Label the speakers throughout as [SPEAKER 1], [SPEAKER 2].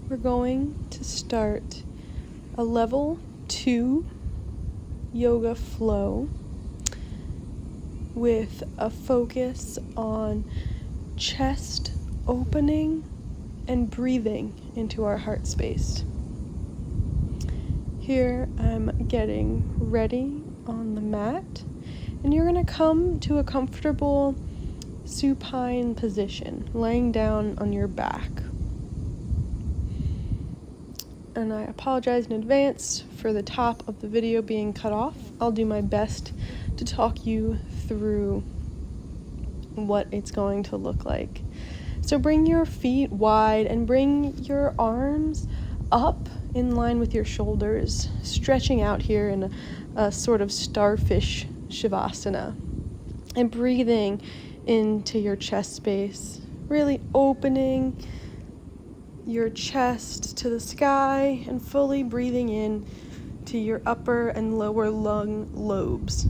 [SPEAKER 1] we're going to start a level 2 yoga flow with a focus on chest opening and breathing into our heart space. Here I'm getting ready on the mat, and you're going to come to a comfortable supine position, laying down on your back. And I apologize in advance for the top of the video being cut off. I'll do my best to talk you through what it's going to look like. So bring your feet wide and bring your arms up in line with your shoulders, stretching out here in a sort of starfish shavasana, and breathing into your chest space, really opening your chest to the sky and fully breathing in to your upper and lower lung lobes.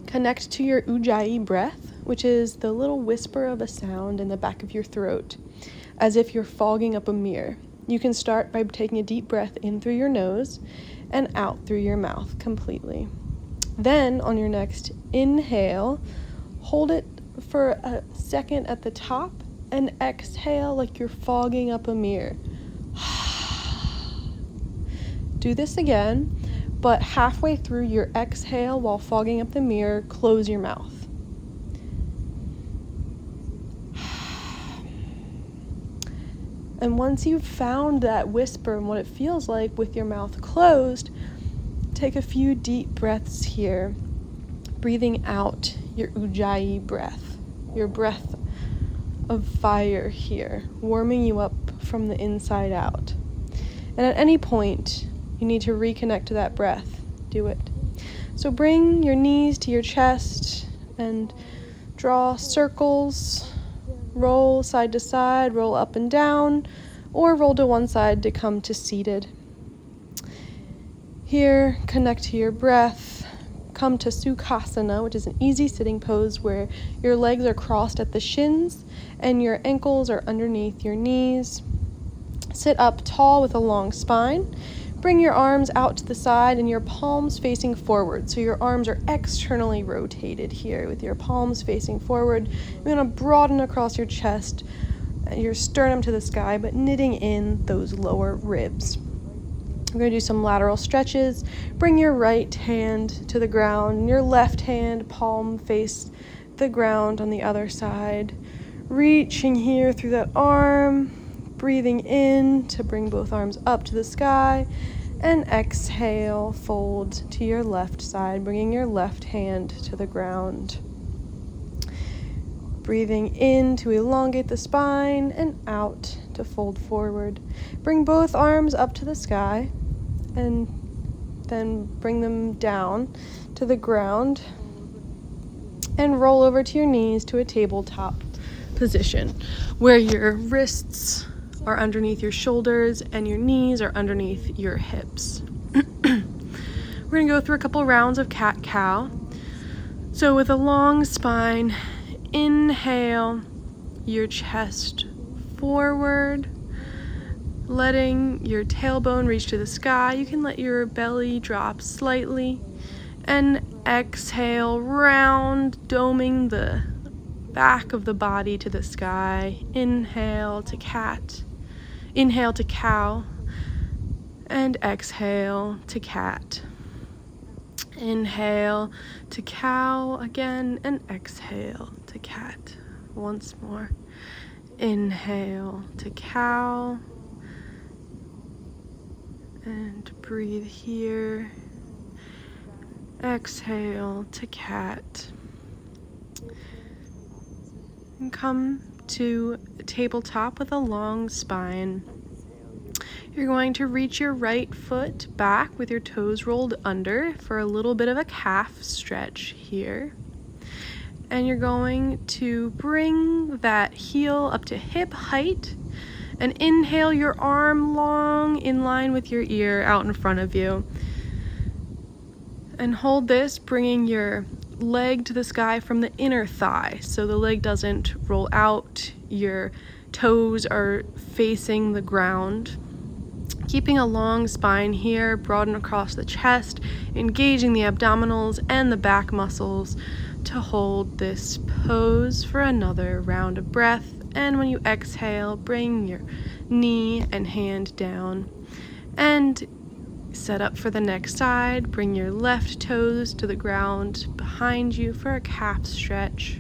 [SPEAKER 1] Connect to your ujjayi breath, which is the little whisper of a sound in the back of your throat, as if you're fogging up a mirror. You can start by taking a deep breath in through your nose and out through your mouth completely. Then, on your next inhale, hold it for a second at the top and exhale like you're fogging up a mirror. Do this again, but halfway through your exhale while fogging up the mirror, close your mouth. And once you've found that whisper and what it feels like with your mouth closed, take a few deep breaths here, breathing out your ujjayi breath, your breath of fire here, warming you up from the inside out. And at any point, you need to reconnect to that breath. Do it. So bring your knees to your chest and draw circles. Roll side to side, roll up and down, or roll to one side to come to seated. Here, connect to your breath. Come to Sukhasana, which is an easy sitting pose where your legs are crossed at the shins and your ankles are underneath your knees. Sit up tall with a long spine. Bring your arms out to the side and your palms facing forward. So your arms are externally rotated here with your palms facing forward. You're going to broaden across your chest, your sternum to the sky, but knitting in those lower ribs. We're going to do some lateral stretches. Bring your right hand to the ground and your left hand palm face the ground on the other side. Reaching here through that arm, breathing in to bring both arms up to the sky, and exhale, fold to your left side, bringing your left hand to the ground. Breathing in to elongate the spine and out to fold forward. Bring both arms up to the sky and then bring them down to the ground and roll over to your knees to a tabletop position where your wrists are underneath your shoulders and your knees are underneath your hips. We're going to go through a couple rounds of cat-cow. So with a long spine, inhale your chest forward, letting your tailbone reach to the sky. You can let your belly drop slightly, and exhale, round, doming the back of the body to the sky. Inhale to cat, inhale to cow, and exhale to cat. Inhale to cow again, and exhale to cat. Once more. Inhale to cow, and breathe here. Exhale to cat. And come to tabletop with a long spine. You're going to reach your right foot back with your toes rolled under for a little bit of a calf stretch here. And you're going to bring that heel up to hip height and inhale your arm long in line with your ear out in front of you. And hold this, bringing your leg to the sky from the inner thigh so the leg doesn't roll out. Your toes are facing the ground. Keeping a long spine here, broaden across the chest, engaging the abdominals and the back muscles to hold this pose for another round of breath. And when you exhale, bring your knee and hand down. And set up for the next side. Bring your left toes to the ground behind you for a calf stretch.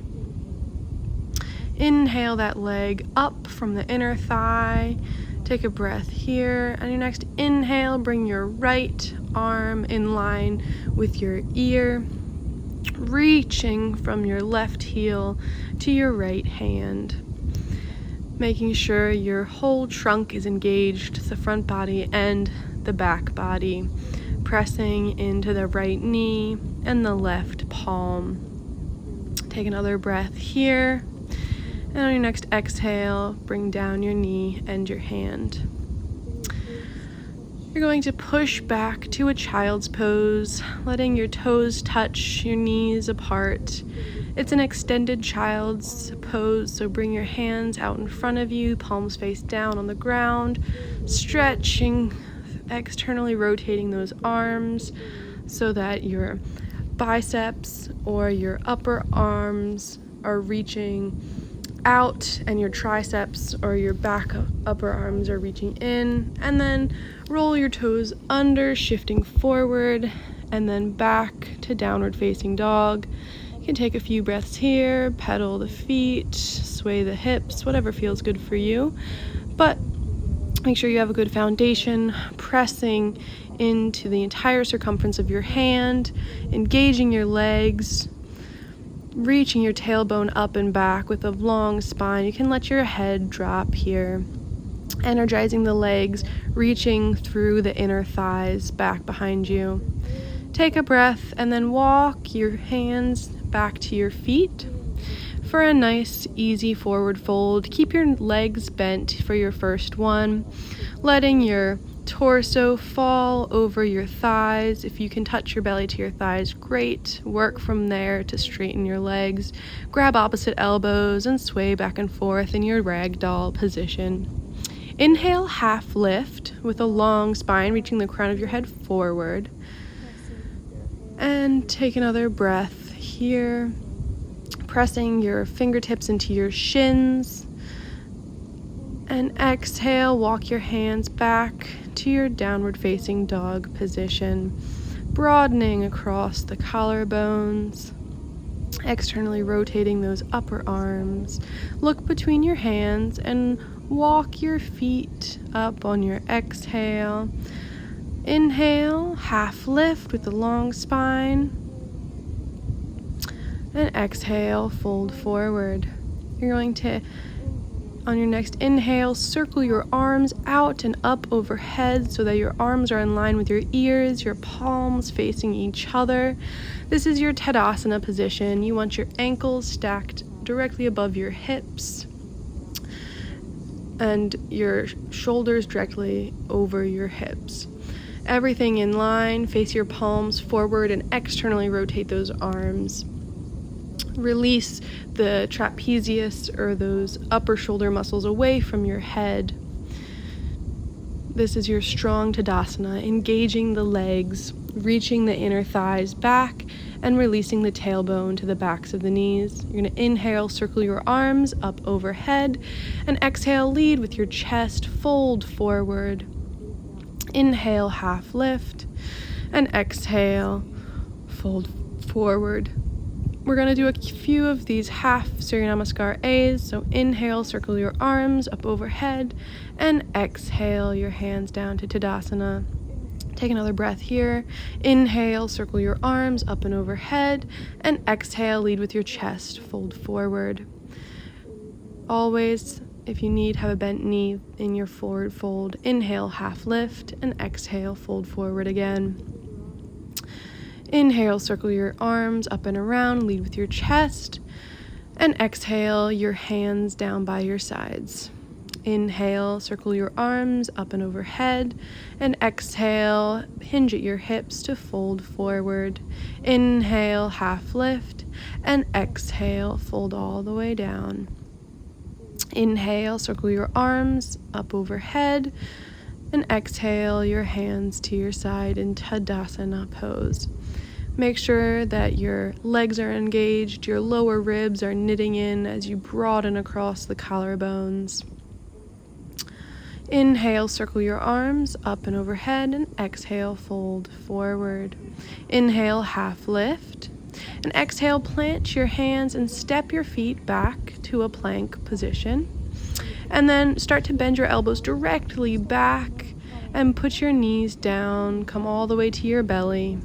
[SPEAKER 1] Inhale that leg up from the inner thigh. Take a breath here. On your next inhale, bring your right arm in line with your ear, reaching from your left heel to your right hand, making sure your whole trunk is engaged, the front body and the back body, pressing into the right knee and the left palm. Take another breath here. And on your next exhale, bring down your knee and your hand. You're going to push back to a child's pose, letting your toes touch your knees apart. It's an extended child's pose, so bring your hands out in front of you, palms face down on the ground, stretching, externally rotating those arms so that your biceps or your upper arms are reaching out and your triceps or your back upper arms are reaching in, and then roll your toes under, shifting forward and then back to downward facing dog. You can take a few breaths here, pedal the feet, sway the hips, whatever feels good for you, but make sure you have a good foundation, pressing into the entire circumference of your hand, engaging your legs, reaching your tailbone up and back with a long spine. You can let your head drop here, energizing the legs, reaching through the inner thighs back behind you. Take a breath and then walk your hands back to your feet for a nice, easy forward fold. Keep your legs bent for your first one, letting your torso fall over your thighs. If you can touch your belly to your thighs, great. Work from there to straighten your legs. Grab opposite elbows and sway back and forth in your ragdoll position. Inhale, half lift with a long spine, reaching the crown of your head forward. And take another breath here, pressing your fingertips into your shins. And exhale, walk your hands back to your downward facing dog position, broadening across the collarbones, externally rotating those upper arms. Look between your hands and walk your feet up on your exhale. Inhale, half lift with a long spine. And exhale, fold forward. You're going to, on your next inhale, circle your arms out and up overhead so that your arms are in line with your ears, your palms facing each other. This is your Tadasana position. You want your ankles stacked directly above your hips and your shoulders directly over your hips. Everything in line, face your palms forward and externally rotate those arms. Release the trapezius or those upper shoulder muscles away from your head. This is your strong Tadasana, engaging the legs, reaching the inner thighs back, and releasing the tailbone to the backs of the knees. You're going to inhale, circle your arms up overhead, and exhale, lead with your chest, fold forward. Inhale, half lift, and exhale, fold forward. We're going to do a few of these half Surya Namaskar A's. So inhale, circle your arms up overhead, and exhale your hands down to Tadasana. Take another breath here. Inhale, circle your arms up and overhead, and exhale, lead with your chest, fold forward. Always, if you need, have a bent knee in your forward fold. Inhale, half lift, and exhale, fold forward again. Inhale, circle your arms up and around, lead with your chest, and exhale your hands down by your sides. Inhale, circle your arms up and overhead, and exhale, hinge at your hips to fold forward. Inhale, half lift, and exhale, fold all the way down. Inhale, circle your arms up overhead, and exhale your hands to your side in Tadasana pose. Make sure that your legs are engaged, your lower ribs are knitting in as you broaden across the collarbones. Inhale, circle your arms up and overhead, and exhale, fold forward. Inhale, half lift, and exhale, plant your hands and step your feet back to a plank position. And then start to bend your elbows directly back and put your knees down, come all the way to your belly.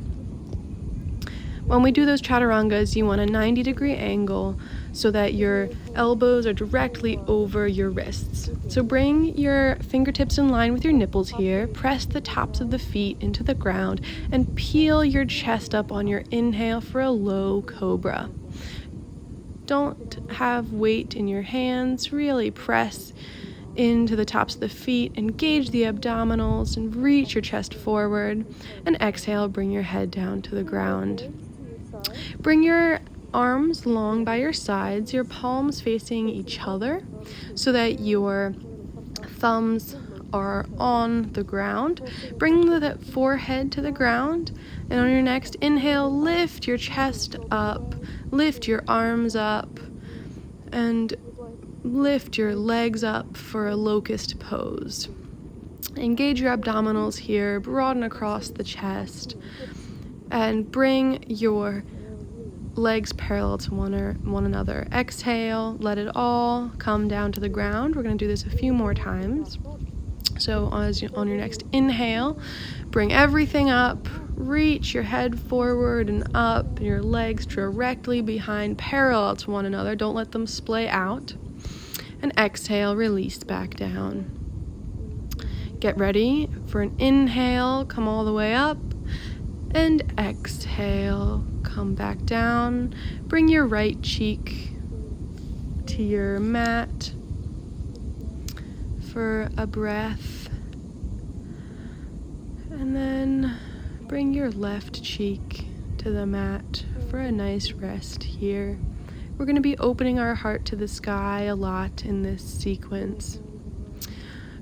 [SPEAKER 1] When we do those chaturangas, you want a 90-degree angle so that your elbows are directly over your wrists. So bring your fingertips in line with your nipples here, press the tops of the feet into the ground, and peel your chest up on your inhale for a low cobra. Don't have weight in your hands, really press into the tops of the feet, engage the abdominals, and reach your chest forward. And exhale, bring your head down to the ground. Bring your arms long by your sides, your palms facing each other so that your thumbs are on the ground. Bring the forehead to the ground, and on your next inhale, lift your chest up, lift your arms up, and lift your legs up for a locust pose. Engage your abdominals here, broaden across the chest, and bring your legs parallel to one another. Exhale, let it all come down to the ground. We're going to do this a few more times. So on your next inhale, bring everything up, reach your head forward and up, your legs directly behind, parallel to one another. Don't let them splay out. And exhale, release back down. Get ready for an inhale, come all the way up, and exhale, come back down. Bring your right cheek to your mat for a breath, and then bring your left cheek to the mat for a nice rest here. We're going to be opening our heart to the sky a lot in this sequence.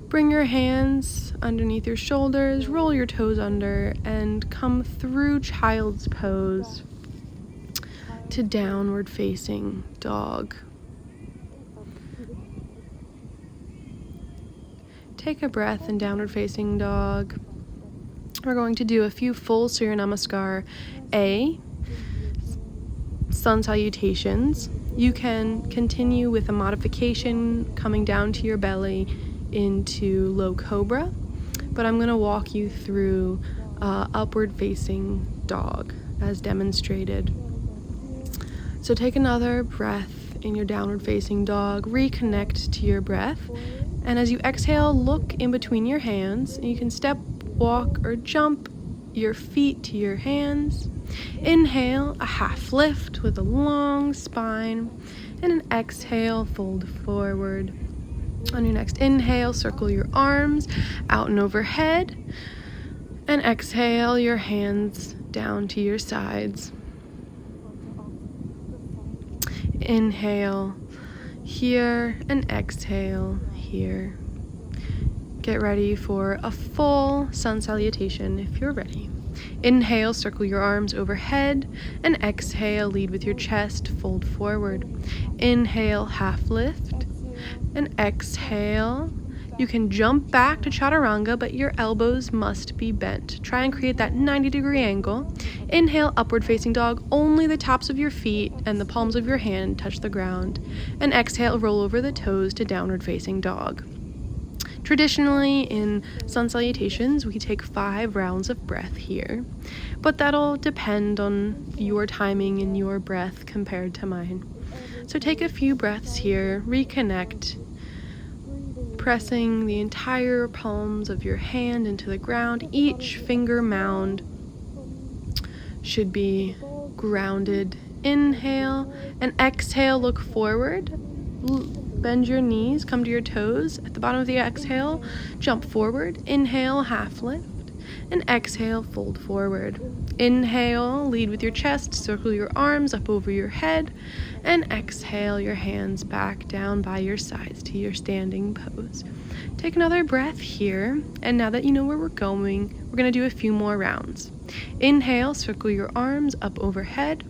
[SPEAKER 1] Bring your hands underneath your shoulders, roll your toes under, and come through child's pose to downward facing dog. Take a breath in downward facing dog. We're going to do a few full Surya Namaskar A, sun salutations. You can continue with a modification coming down to your belly into low cobra, but I'm going to walk you through upward facing dog as demonstrated. So take another breath in your downward facing dog, reconnect to your breath, and as you exhale, look in between your hands. You can step, walk, or jump your feet to your hands. Inhale, a half lift with a long spine, and an exhale, fold forward. On your next inhale, circle your arms out and overhead, and exhale your hands down to your sides. Inhale here and exhale here. Get ready for a full sun salutation if you're ready. Inhale, circle your arms overhead, and exhale, lead with your chest, fold forward. Inhale, half lift, and exhale. You can jump back to chaturanga, but your elbows must be bent. Try and create that 90-degree angle. Inhale, upward facing dog. Only the tops of your feet and the palms of your hand touch the ground. And exhale, roll over the toes to downward facing dog. Traditionally, in sun salutations, we take 5 rounds of breath here, but that'll depend on your timing and your breath compared to mine. So take a few breaths here, reconnect, pressing the entire palms of your hand into the ground. Each finger mound should be grounded. Inhale and exhale, look forward. Bend your knees, come to your toes. At the bottom of the exhale, jump forward. Inhale, half lift. and exhale, fold forward. Inhale, lead with your chest, circle your arms up over your head, and exhale your hands back down by your sides to your standing pose. Take another breath here, and now that you know where we're going, we're going to do a few more rounds. Inhale, circle your arms up overhead,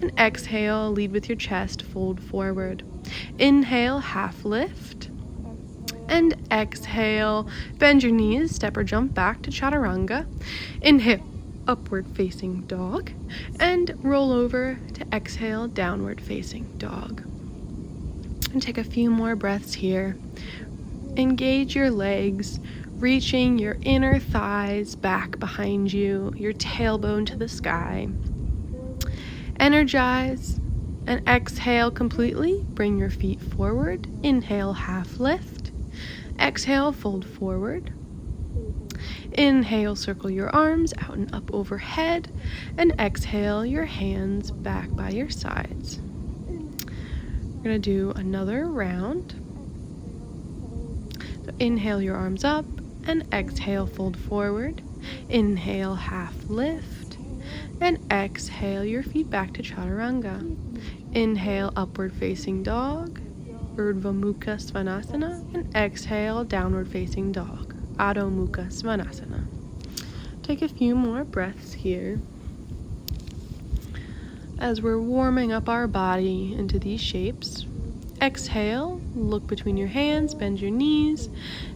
[SPEAKER 1] and exhale, lead with your chest, fold forward. Inhale, half lift, and exhale, bend your knees, step or jump back to chaturanga. Inhale, upward facing dog, and roll over to exhale, downward facing dog. And take a few more breaths here. Engage your legs, reaching your inner thighs back behind you, your tailbone to the sky. Energize and exhale completely. Bring your feet forward. Inhale, half lift. Exhale, fold forward. Inhale, circle your arms out and up overhead. And exhale, your hands back by your sides. We're going to do another round. So inhale your arms up and exhale, fold forward. Inhale, half lift. And exhale your feet back to chaturanga. Inhale, upward facing dog, Urdhva Mukha Svanasana, and exhale, downward facing dog, Adho Mukha Svanasana. Take a few more breaths here as we're warming up our body into these shapes. Exhale, look between your hands, bend your knees,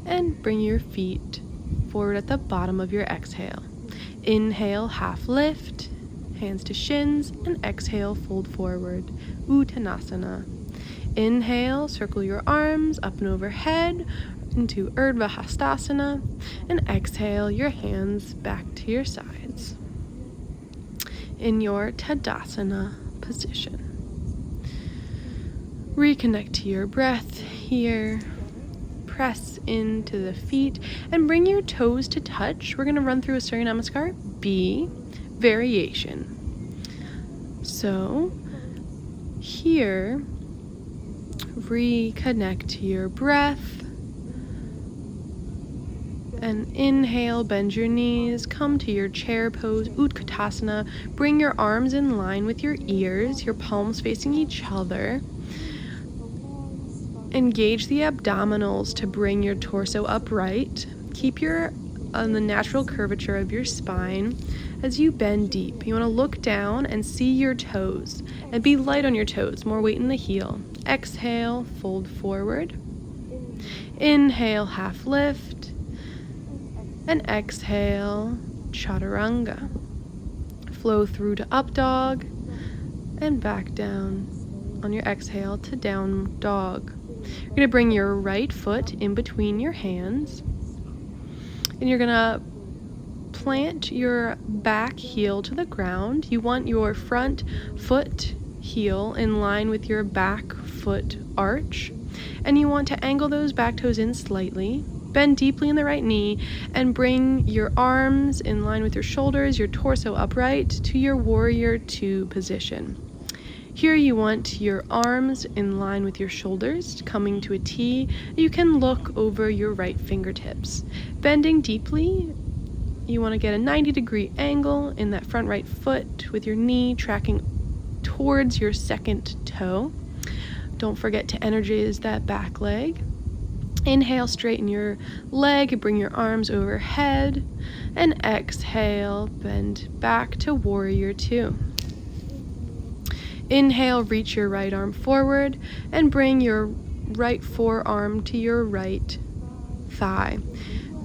[SPEAKER 1] and bring your feet forward at the bottom of your exhale. Inhale, half lift, hands to shins, and exhale, fold forward, Uttanasana. Inhale, circle your arms up and overhead into Urdhva Hastasana, and exhale your hands back to your sides in your Tadasana position. Reconnect to your breath here. Press into the feet and bring your toes to touch. We're going to run through a Surya Namaskar B variation. So here, reconnect to your breath and inhale, bend your knees, come to your chair pose, Utkatasana. Bring your arms in line with your ears, your palms facing each other. Engage the abdominals to bring your torso upright. Keep on the natural curvature of your spine as you bend deep. You want to look down and see your toes and be light on your toes, more weight in the heel. Exhale, fold forward. Inhale, half lift. And exhale, chaturanga. Flow through to up dog and back down on your exhale to down dog. You're going to bring your right foot in between your hands, and you're going to plant your back heel to the ground. You want your front foot heel in line with your back foot arch, and you want to angle those back toes in slightly. Bend deeply in the right knee and bring your arms in line with your shoulders, your torso upright to your warrior two position. Here you want your arms in line with your shoulders, coming to a T. You can look over your right fingertips. Bending deeply, you want to get a 90-degree angle in that front right foot with your knee tracking towards your second toe. Don't forget to energize that back leg. Inhale, straighten your leg, bring your arms overhead, and exhale, bend back to warrior two. Inhale, reach your right arm forward and bring your right forearm to your right thigh.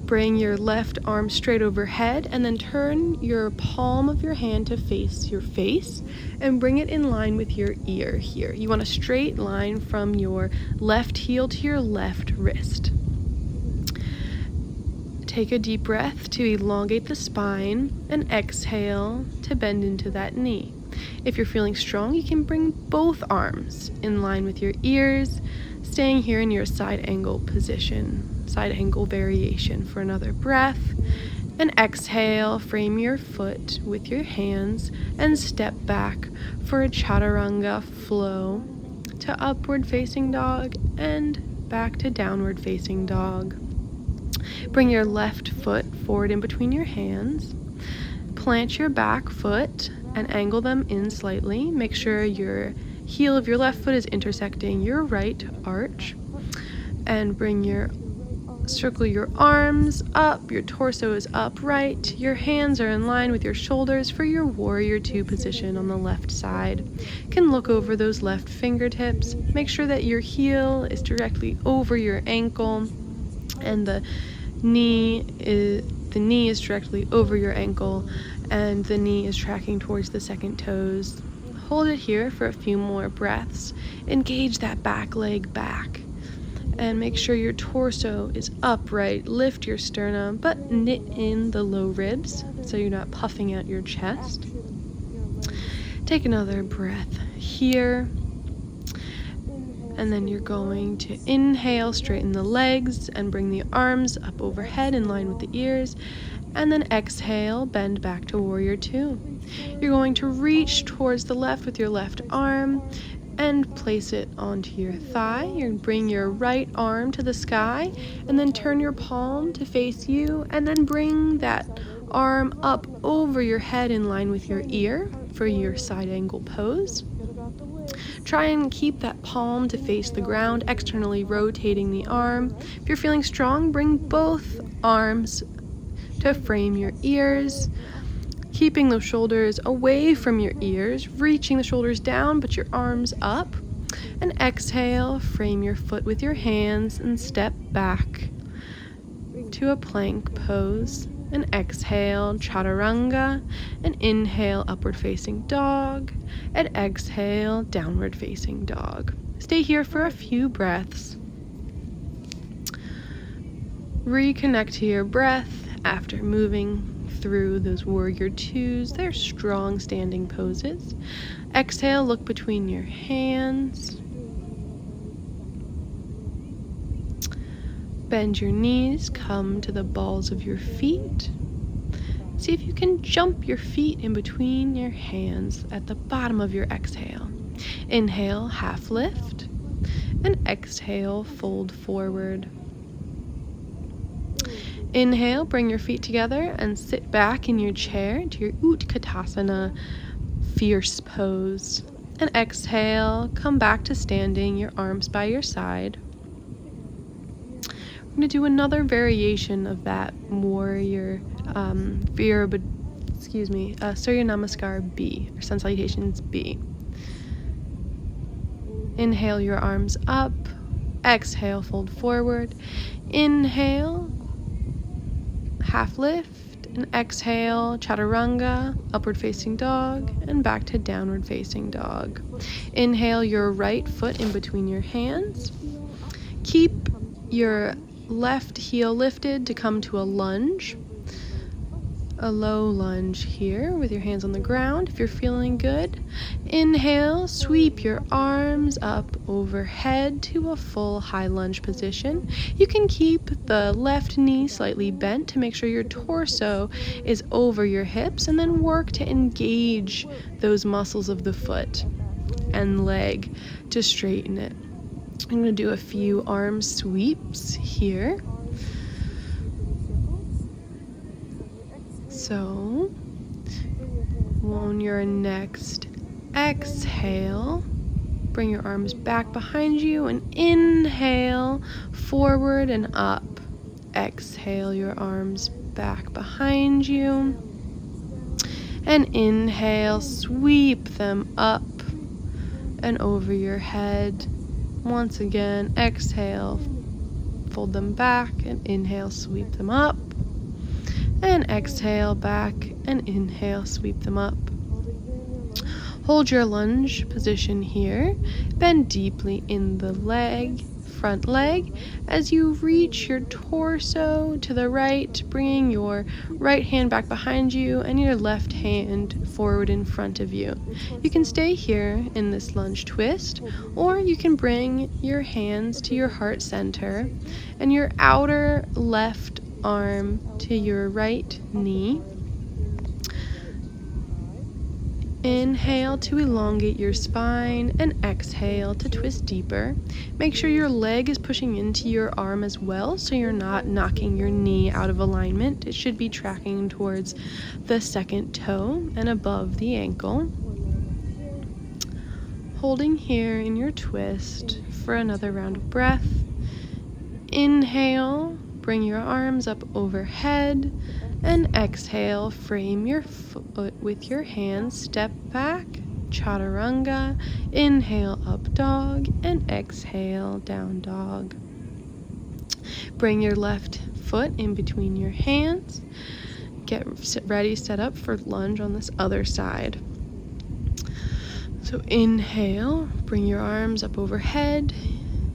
[SPEAKER 1] Bring your left arm straight overhead and then turn your palm of your hand to face your face and bring it in line with your ear here. You want a straight line from your left heel to your left wrist. Take a deep breath to elongate the spine and exhale to bend into that knee. If you're feeling strong, you can bring both arms in line with your ears, staying here in your side angle position, side angle variation for another breath. And exhale, frame your foot with your hands and step back for a chaturanga flow to upward facing dog and back to downward facing dog. Bring your left foot forward in between your hands. Plant your back foot and angle them in slightly. Make sure your heel of your left foot is intersecting your right arch. And circle your arms up, your torso is upright, your hands are in line with your shoulders for your warrior two position on the left side. You can look over those left fingertips. Make sure that your heel is directly over your ankle and the knee is directly over your ankle and the knee is tracking towards the second toes. Hold it here for a few more breaths. Engage that back leg back. And make sure your torso is upright. Lift your sternum, but knit in the low ribs so you're not puffing out your chest. Take another breath here. And then you're going to inhale, straighten the legs, and bring the arms up overhead in line with the ears. And then exhale, bend back to warrior two. You're going to reach towards the left with your left arm and place it onto your thigh. You're going to bring your right arm to the sky and then turn your palm to face you and then bring that arm up over your head in line with your ear for your side angle pose. Try and keep that palm to face the ground, externally rotating the arm. If you're feeling strong, bring both arms to frame your ears. Keeping those shoulders away from your ears, reaching the shoulders down, but your arms up. And exhale, frame your foot with your hands and step back to a plank pose. And exhale, chaturanga. And inhale, upward facing dog. And exhale, downward facing dog. Stay here for a few breaths. Reconnect to your breath after moving through those warrior twos. They're strong standing poses. Exhale, look between your hands. Bend your knees, come to the balls of your feet. See if you can jump your feet in between your hands at the bottom of your exhale. Inhale, half lift, and exhale, fold forward. Inhale, bring your feet together and sit back in your chair to your Utkatasana fierce pose. And exhale, come back to standing, your arms by your side. We're going to do another variation of that warrior Surya Namaskar B, or Sun Salutations B. Inhale your arms up, exhale, fold forward. Inhale, half lift, and exhale, chaturanga, upward facing dog, and back to downward facing dog. Inhale your right foot in between your hands. Keep your left heel lifted to come to a lunge. A low lunge here with your hands on the ground if you're feeling good. Inhale, sweep your arms up overhead to a full high lunge position. You can keep the left knee slightly bent to make sure your torso is over your hips, and then work to engage those muscles of the foot and leg to straighten it. I'm going to do a few arm sweeps here. So, on your next exhale, bring your arms back behind you and inhale, forward and up. Exhale your arms back behind you. And inhale, sweep them up and over your head. Once again, exhale, fold them back, and inhale, sweep them up. And exhale back, and inhale, sweep them up. Hold your lunge position here. Bend deeply in the front leg, as you reach your torso to the right, bringing your right hand back behind you and your left hand forward in front of you. You can stay here in this lunge twist, or you can bring your hands to your heart center and your outer left arm to your right knee. Inhale to elongate your spine and exhale to twist deeper. Make sure your leg is pushing into your arm as well, so you're not knocking your knee out of alignment. It should be tracking towards the second toe and above the ankle. Holding here in your twist for another round of breath. Inhale, bring your arms up overhead, and exhale, frame your foot with your hands, step back, chaturanga, inhale, up dog, and exhale, down dog. Bring your left foot in between your hands, get ready, set up for lunge on this other side. So inhale, bring your arms up overhead,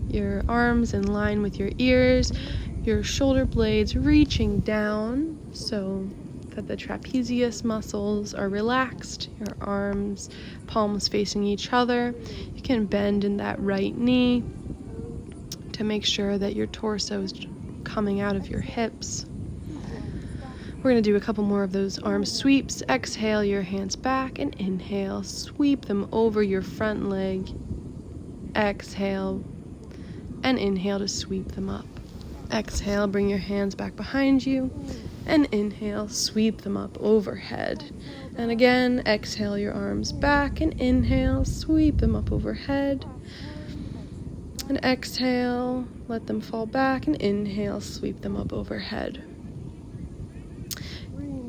[SPEAKER 1] your arms in line with your ears, your shoulder blades reaching down so that the trapezius muscles are relaxed, your arms, palms facing each other. You can bend in that right knee to make sure that your torso is coming out of your hips. We're going to do a couple more of those arm sweeps. Exhale your hands back and inhale, sweep them over your front leg. Exhale and inhale to sweep them up. Exhale, bring your hands back behind you, and inhale, sweep them up overhead. And again, exhale your arms back, and inhale, sweep them up overhead. And exhale, let them fall back, and inhale, sweep them up overhead.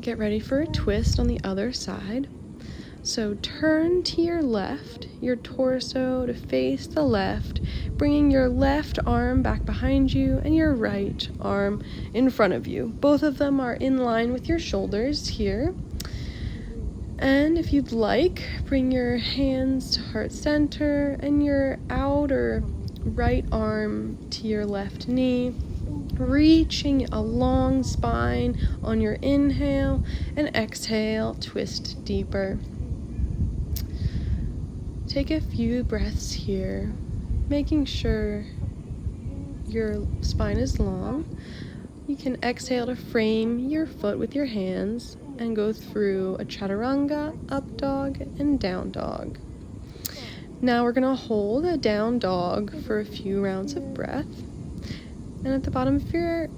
[SPEAKER 1] Get ready for a twist on the other side. So turn to your left, your torso to face the left, bringing your left arm back behind you and your right arm in front of you. Both of them are in line with your shoulders here. And if you'd like, bring your hands to heart center and your outer right arm to your left knee, reaching a long spine on your inhale, and exhale, twist deeper. Take a few breaths here, making sure your spine is long. You can exhale to frame your foot with your hands and go through a chaturanga, up dog, and down dog. Now we're going to hold a down dog for a few rounds of breath. And at the bottom of your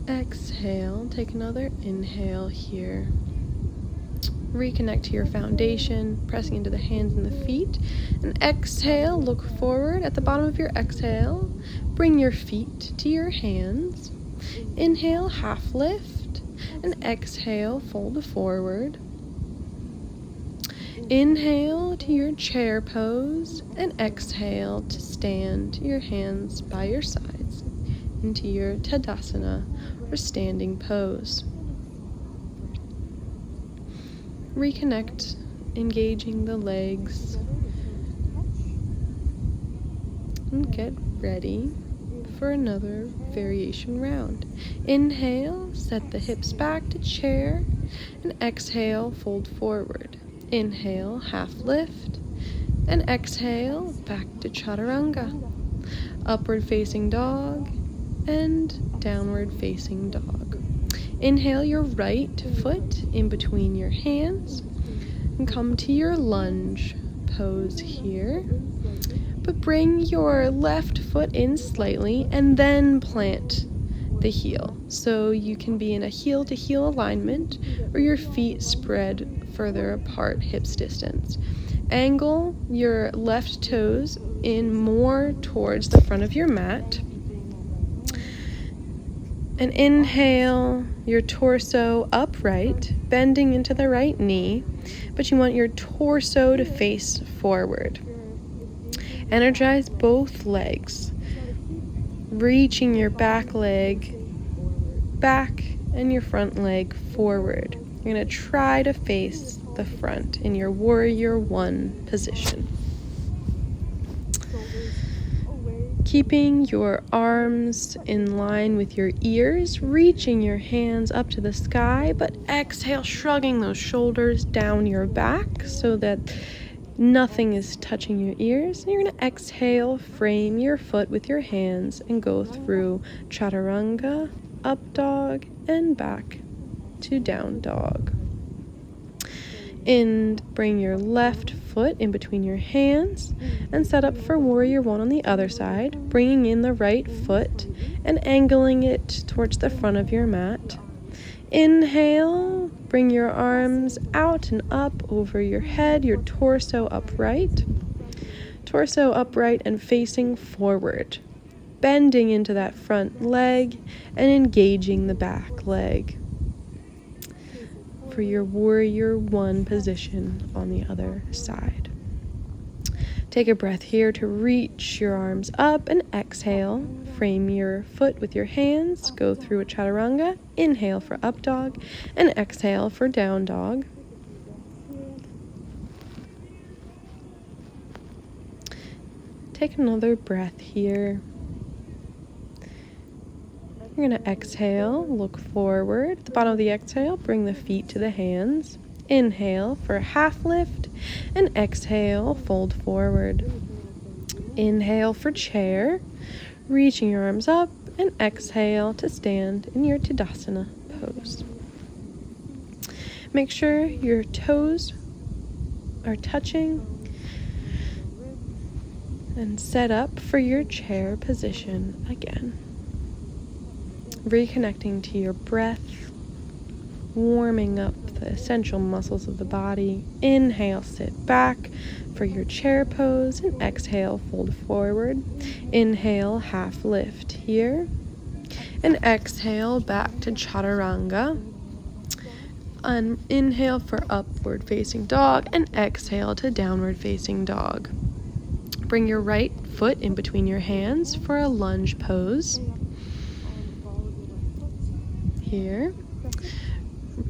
[SPEAKER 1] exhale, take another inhale here. Reconnect to your foundation, pressing into the hands and the feet. And exhale, look forward. At the bottom of your exhale, bring your feet to your hands. Inhale, half lift. And exhale, fold forward. Inhale to your chair pose. And exhale to stand your hands by your sides into your Tadasana or standing pose. Reconnect, engaging the legs, and get ready for another variation round. Inhale, set the hips back to chair, and exhale, fold forward. Inhale, half lift, and exhale, back to chaturanga. Upward facing dog, and downward facing dog. Inhale your right foot in between your hands and come to your lunge pose here. But bring your left foot in slightly and then plant the heel. So you can be in a heel to heel alignment or your feet spread further apart, hips distance. Angle your left toes in more towards the front of your mat. And inhale your torso upright, bending into the right knee, but you want your torso to face forward. Energize both legs, reaching your back leg back and your front leg forward. You're going to try to face the front in your warrior one position. Keeping your arms in line with your ears, reaching your hands up to the sky, but exhale, shrugging those shoulders down your back so that nothing is touching your ears. And you're going to exhale, frame your foot with your hands and go through chaturanga, up dog, and back. to down dog. And bring your left foot in between your hands and set up for warrior one on the other side, bringing in the right foot and angling it towards the front of your mat. Inhale, bring your arms out and up over your head, your torso upright and facing forward, bending into that front leg and engaging the back leg for your warrior one position on the other side. Take a breath here to reach your arms up and exhale. Frame your foot with your hands. Go through a chaturanga. Inhale for up dog and exhale for down dog. Take another breath here. You're going to exhale, look forward. At the bottom of the exhale, bring the feet to the hands. Inhale for a half lift and exhale, fold forward. Inhale for chair, reaching your arms up, and exhale to stand in your Tadasana pose. Make sure your toes are touching and set up for your chair position again. Reconnecting to your breath, warming up the essential muscles of the body. Inhale, sit back for your chair pose, and exhale, fold forward. Inhale, half lift here, and exhale back to chaturanga. Inhale for upward facing dog, and exhale to downward facing dog. Bring your right foot in between your hands for a lunge pose. Here.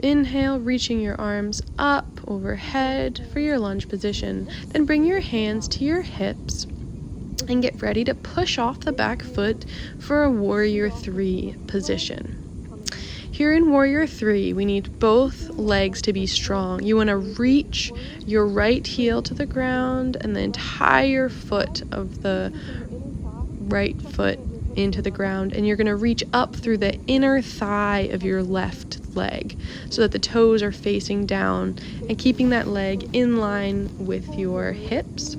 [SPEAKER 1] Inhale, reaching your arms up overhead for your lunge position. Then bring your hands to your hips and get ready to push off the back foot for a warrior three position. Here in warrior three, we need both legs to be strong. You want to reach your right heel to the ground and the entire foot of the right foot into the ground, and you're going to reach up through the inner thigh of your left leg so that the toes are facing down and keeping that leg in line with your hips.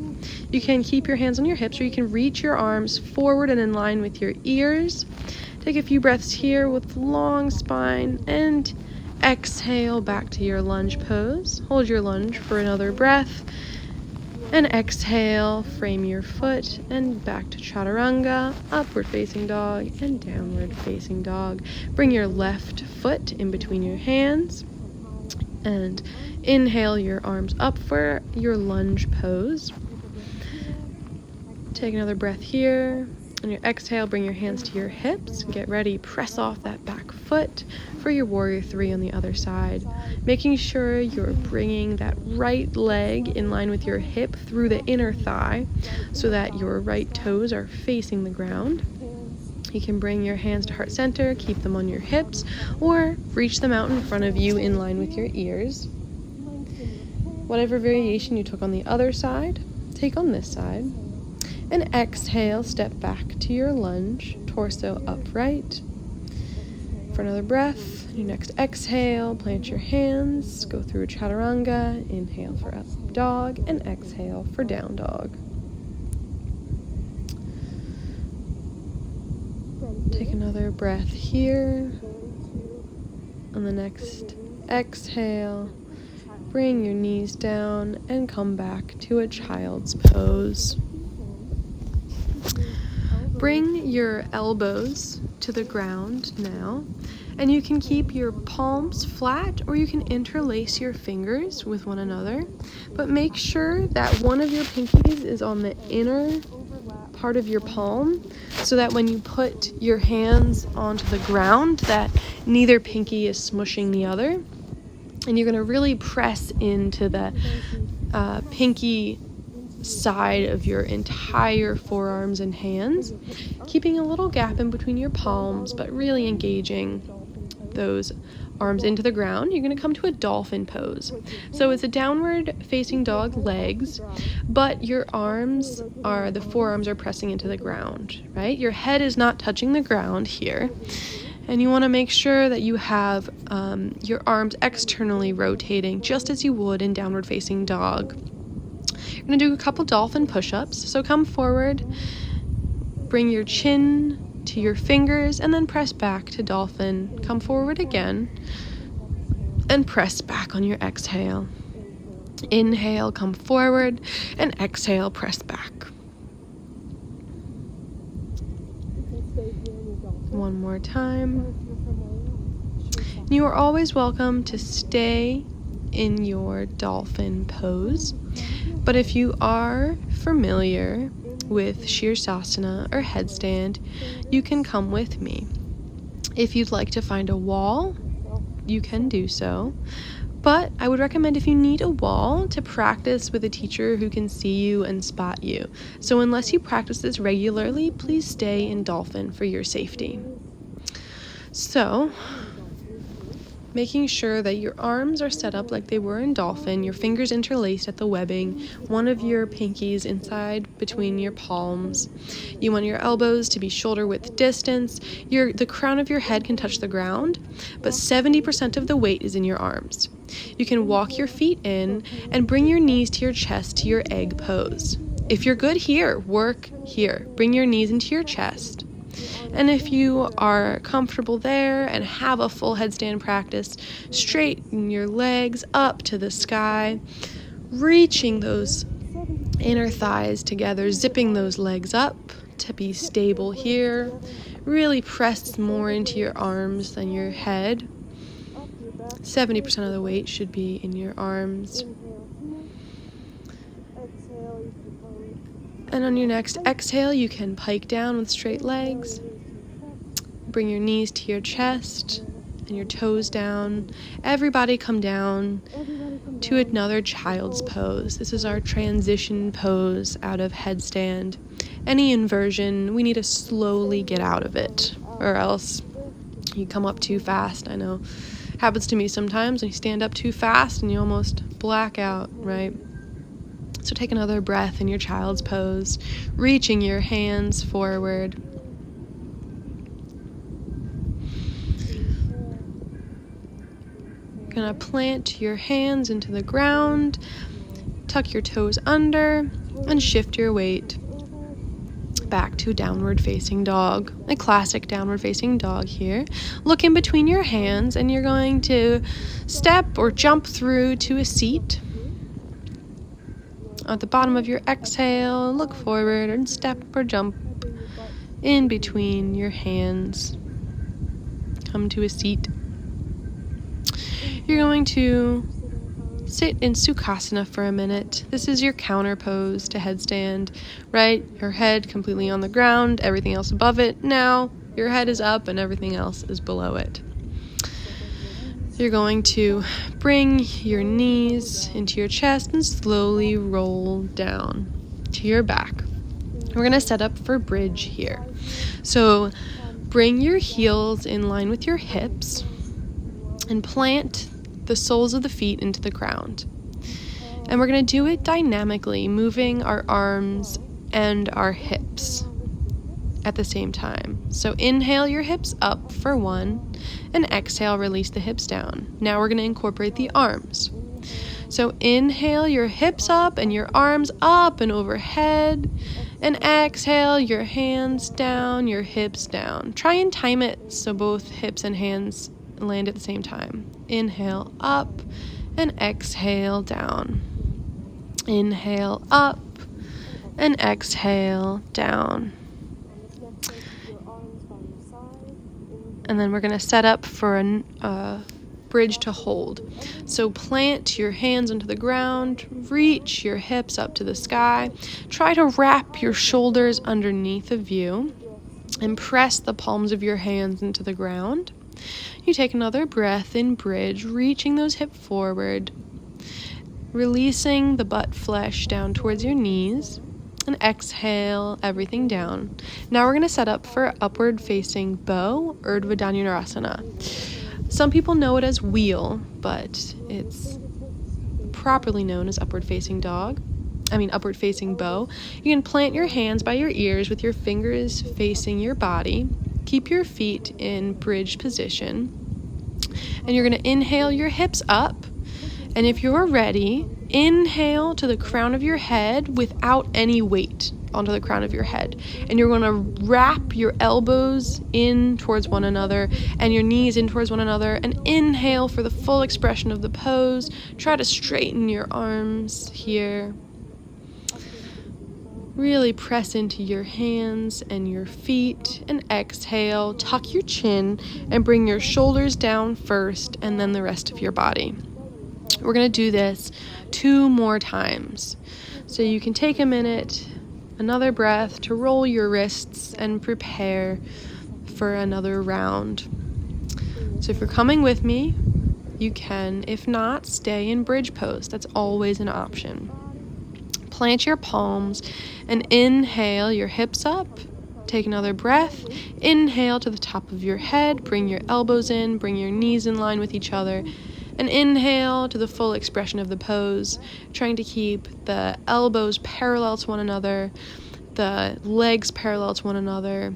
[SPEAKER 1] You can keep your hands on your hips, or you can reach your arms forward and in line with your ears. Take a few breaths here with long spine and exhale back to your lunge pose. Hold your lunge for another breath. And exhale, frame your foot and back to chaturanga, upward facing dog and downward facing dog. Bring your left foot in between your hands and inhale your arms up for your lunge pose. Take another breath here. On your exhale, bring your hands to your hips. Get ready, press off that back foot for your warrior three on the other side. Making sure you're bringing that right leg in line with your hip through the inner thigh so that your right toes are facing the ground. You can bring your hands to heart center, keep them on your hips, or reach them out in front of you in line with your ears. Whatever variation you took on the other side, take on this side. And exhale, step back to your lunge, torso upright. For another breath, your next exhale, plant your hands, go through chaturanga, inhale for up dog, and exhale for down dog. Take another breath here. On the next exhale, bring your knees down and come back to a child's pose. Bring your elbows to the ground now, and you can keep your palms flat or you can interlace your fingers with one another, but make sure that one of your pinkies is on the inner part of your palm so that when you put your hands onto the ground that neither pinky is smushing the other, and you're going to really press into the pinky side of your entire forearms and hands, keeping a little gap in between your palms, but really engaging those arms into the ground. You're going to come to a dolphin pose. So it's a downward facing dog legs, but your forearms are pressing into the ground, right? Your head is not touching the ground here. And you want to make sure that you have your arms externally rotating, just as you would in downward facing dog. You're going to do a couple dolphin push-ups. So come forward, bring your chin to your fingers, and then press back to dolphin. Come forward again, and press back on your exhale. Inhale, come forward, and exhale, press back. One more time. You are always welcome to stay in your dolphin pose, but if you are familiar with Shirsasana or headstand, you can come with me. If you'd like to find a wall, you can do so, but I would recommend, if you need a wall, to practice with a teacher who can see you and spot you. So unless you practice this regularly, please stay in dolphin for your safety. So, making sure that your arms are set up like they were in dolphin, your fingers interlaced at the webbing, one of your pinkies inside between your palms. You want your elbows to be shoulder width distance. The crown of your head can touch the ground, but 70% of the weight is in your arms. You can walk your feet in and bring your knees to your chest to your egg pose. If you're good here, work here. Bring your knees into your chest. And if you are comfortable there and have a full headstand practice, straighten your legs up to the sky, reaching those inner thighs together, zipping those legs up to be stable here. Really press more into your arms than your head. 70% of the weight should be in your arms. And on your next exhale, you can pike down with straight legs. Bring your knees to your chest and your toes down. Everybody come down to another child's pose. This is our transition pose out of headstand. Any inversion, we need to slowly get out of it, or else you come up too fast. I know it happens to me sometimes. You stand up too fast and you almost black out, right? So take another breath in your child's pose, reaching your hands forward. You're gonna plant your hands into the ground, tuck your toes under, and shift your weight back to downward facing dog. A classic downward facing dog here. Look in between your hands, and you're going to step or jump through to a seat. At the bottom of your exhale, look forward and step or jump in between your hands. Come to a seat. You're going to sit in Sukhasana for a minute. This is your counter pose to headstand, right? Your head completely on the ground, everything else above it. Now your head is up and everything else is below it. You're going to bring your knees into your chest and slowly roll down to your back. We're going to set up for bridge here. So bring your heels in line with your hips and plant the soles of the feet into the ground. And we're going to do it dynamically, moving our arms and our hips at the same time. So inhale your hips up for 1, and exhale, release the hips down. Now we're going to incorporate the arms. So inhale your hips up and your arms up and overhead, and exhale your hands down, your hips down. Try and time it so both hips and hands land at the same time. Inhale up and exhale down. Inhale up and exhale down. And then we're going to set up for a bridge to hold. So plant your hands into the ground, reach your hips up to the sky. Try to wrap your shoulders underneath of you and press the palms of your hands into the ground. You take another breath in bridge, reaching those hips forward, releasing the butt flesh down towards your knees, and exhale everything down. Now we're going to set up for upward facing bow, Urdhva Dhanurasana. Some people know it as wheel, but it's properly known as upward facing bow. You can plant your hands by your ears with your fingers facing your body. keep your feet in bridge position. And you're going to inhale your hips up. And if you're ready, inhale to the crown of your head without any weight onto the crown of your head. And you're going to wrap your elbows in towards one another and your knees in towards one another. And inhale for the full expression of the pose. Try to straighten your arms here. Really press into your hands and your feet, and exhale, tuck your chin and bring your shoulders down first and then the rest of your body. We're going to do this 2 more times. So you can take a minute, another breath to roll your wrists and prepare for another round. So if you're coming with me, you can. If not, stay in bridge pose. That's always an option. Plant your palms and inhale your hips up. Take another breath. Inhale to the top of your head. Bring your elbows in. Bring your knees in line with each other. And inhale to the full expression of the pose, trying to keep the elbows parallel to one another, the legs parallel to one another,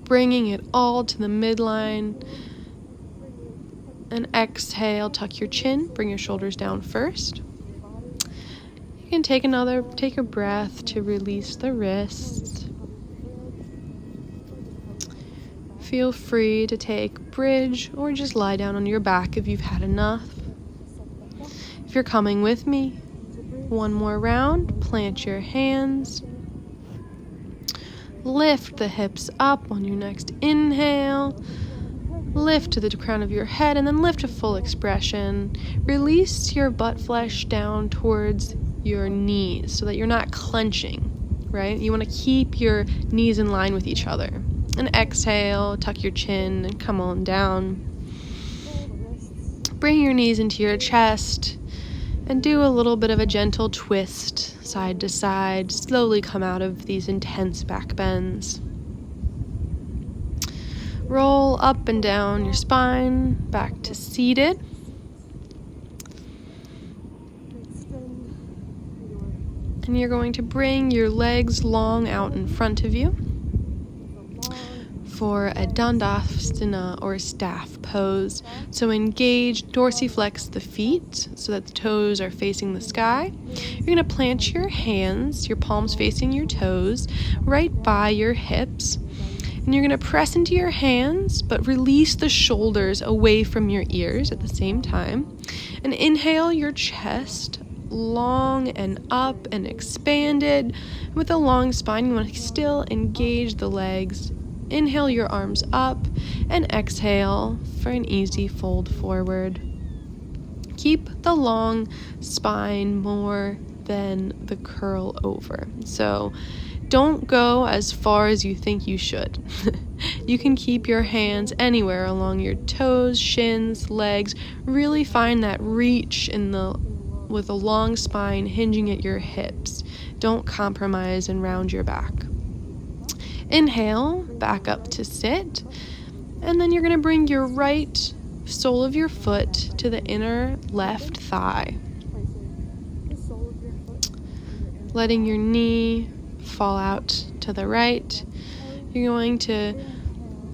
[SPEAKER 1] bringing it all to the midline. And exhale, tuck your chin, bring your shoulders down first. You can take a breath to release the wrists. Feel free to take bridge or just lie down on your back if you've had enough. If you're coming with me, 1 more round, plant your hands. Lift the hips up on your next inhale. Lift to the crown of your head and then lift to full expression. Release your butt flesh down towards your knees so that you're not clenching, right? You want to keep your knees in line with each other. And exhale, tuck your chin and come on down. Bring your knees into your chest and do a little bit of a gentle twist side to side. Slowly come out of these intense back bends. Roll up and down your spine, back to seated. And you're going to bring your legs long out in front of you for a Dandasana or staff pose. So engage, dorsiflex the feet so that the toes are facing the sky. You're going to plant your hands, your palms facing your toes, right by your hips. And you're going to press into your hands, but release the shoulders away from your ears at the same time. And inhale your chest long and up and expanded. With a long spine, you want to still engage the legs. Inhale your arms up and exhale for an easy fold forward. Keep the long spine more than the curl over. So don't go as far as you think you should. You can keep your hands anywhere along your toes, shins, legs. Really find that reach with a long spine hinging at your hips. Don't compromise and round your back. Inhale, back up to sit. And then you're going to bring your right sole of your foot to the inner left thigh. Letting your knee fall out to the right. You're going to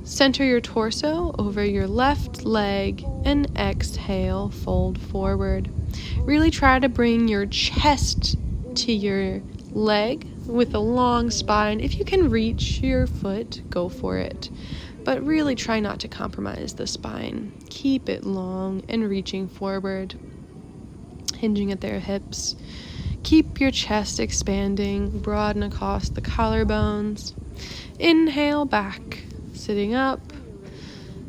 [SPEAKER 1] center your torso over your left leg and exhale, fold forward. Really try to bring your chest to your leg with a long spine. If you can reach your foot, go for it. But really try not to compromise the spine. Keep it long and reaching forward, hinging at their hips. Keep your chest expanding, broaden across the collarbones. Inhale back, sitting up,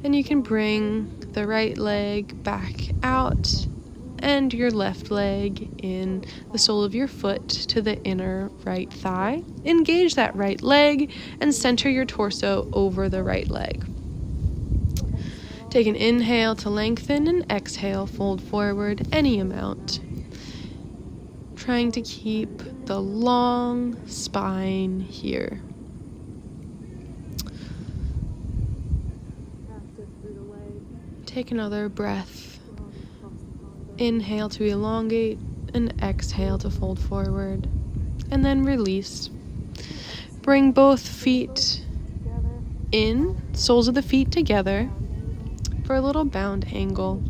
[SPEAKER 1] and you can bring the right leg back out and your left leg in the sole of your foot to the inner right thigh. Engage that right leg and center your torso over the right leg. Take an inhale to lengthen and exhale, fold forward any amount. Trying to keep the long spine here. Take another breath. Inhale to elongate and exhale to fold forward. And then release. Bring both feet in, soles of the feet together for a little bound angle.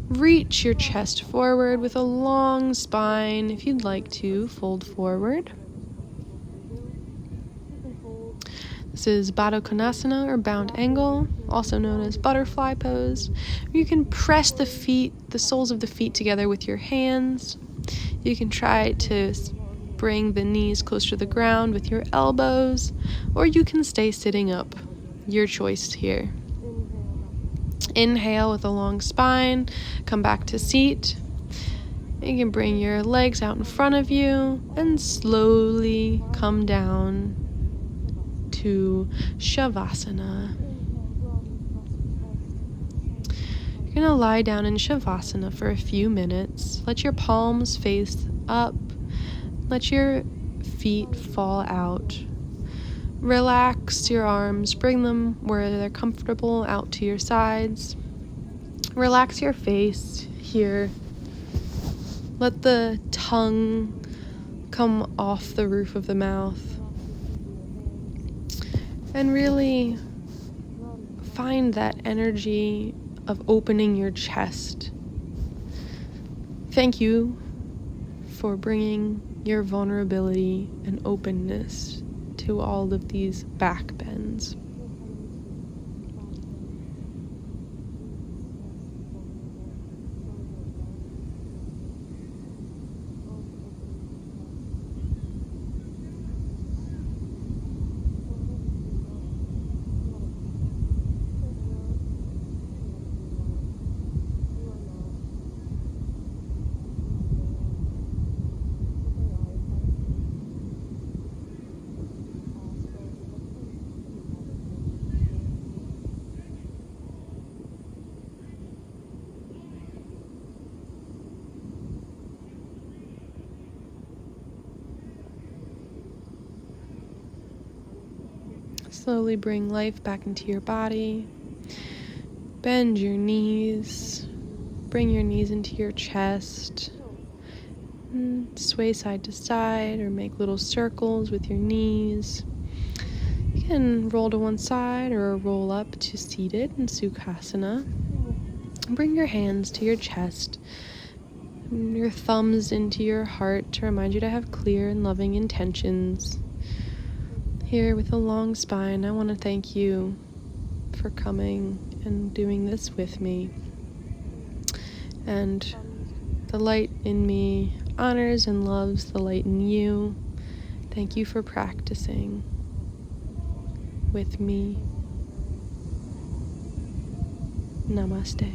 [SPEAKER 1] Reach your chest forward with a long spine. If you'd like to, fold forward. This is Baddha Konasana, or bound angle, also known as butterfly pose. You can press the soles of the feet together with your hands. You can try to bring the knees close to the ground with your elbows, or you can stay sitting up. Your choice here. Inhale with a long spine, come back to seat. You can bring your legs out in front of you and slowly come down to Shavasana. You're going to lie down in Shavasana for a few minutes. Let your palms face up. Let your feet fall out. Relax your arms. Bring them where they're comfortable out to your sides. Relax your face here. Let the tongue come off the roof of the mouth. And really find that energy of opening your chest. Thank you for bringing your vulnerability and openness to all of these back bends. Slowly bring life back into your body. Bend your knees. Bring your knees into your chest. Sway side to side or make little circles with your knees. You can roll to one side or roll up to seated in Sukhasana. Bring your hands to your chest. Your thumbs into your heart to remind you to have clear and loving intentions. Here with a long spine, I want to thank you for coming and doing this with me. And the light in me honors and loves the light in you. Thank you for practicing with me. Namaste.